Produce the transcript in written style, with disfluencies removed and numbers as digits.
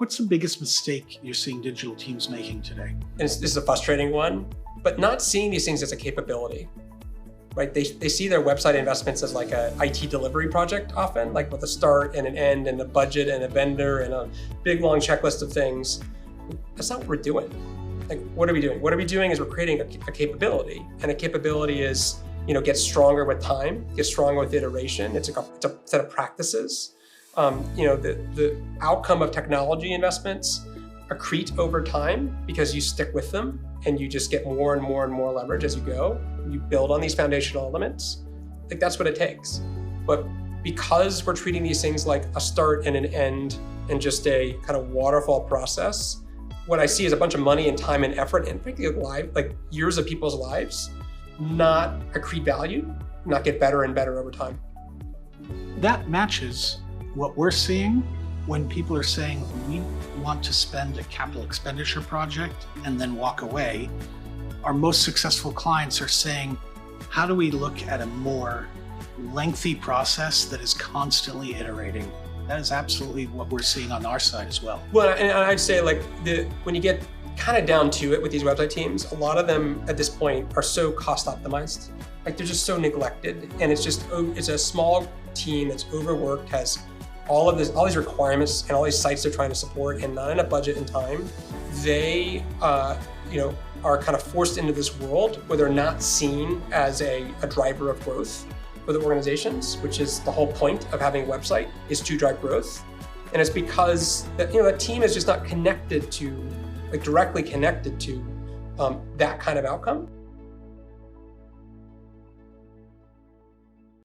What's the biggest mistake you're seeing digital teams making today? And this is a frustrating one, but not seeing these things as a capability, right? They see their website investments as like a IT delivery project often, like with a start and an end and a budget and a vendor and a big long checklist of things. That's not what we're doing. Like, what are we doing? What are we doing is we're creating a capability, and a capability is, gets stronger with time, gets stronger with iteration. It's a set of practices. The outcome of technology investments accrete over time because you stick with them and you just get more and more and more leverage as you go. You build on these foundational elements. Like, that's what it takes. But because we're treating these things like a start and an end and just a kind of waterfall process, what I see is a bunch of money and time and effort and frankly like years of people's lives not accrete value, not get better and better over time. That matches what we're seeing when people are saying we want to spend a capital expenditure project and then walk away. Our most successful clients are saying, how do we look at a more lengthy process that is constantly iterating? That is absolutely what we're seeing on our side as well. Well, and I'd say when you get kind of down to it with these website teams, a lot of them at this point are so cost optimized. Like, they're just so neglected, and it's a small team that's overworked, has all these requirements and all these sites they're trying to support, and not enough budget and time. They are kind of forced into this world where they're not seen as a driver of growth for the organizations, which is the whole point of having a website, is to drive growth. And it's because that team is just not connected to, directly connected to that kind of outcome.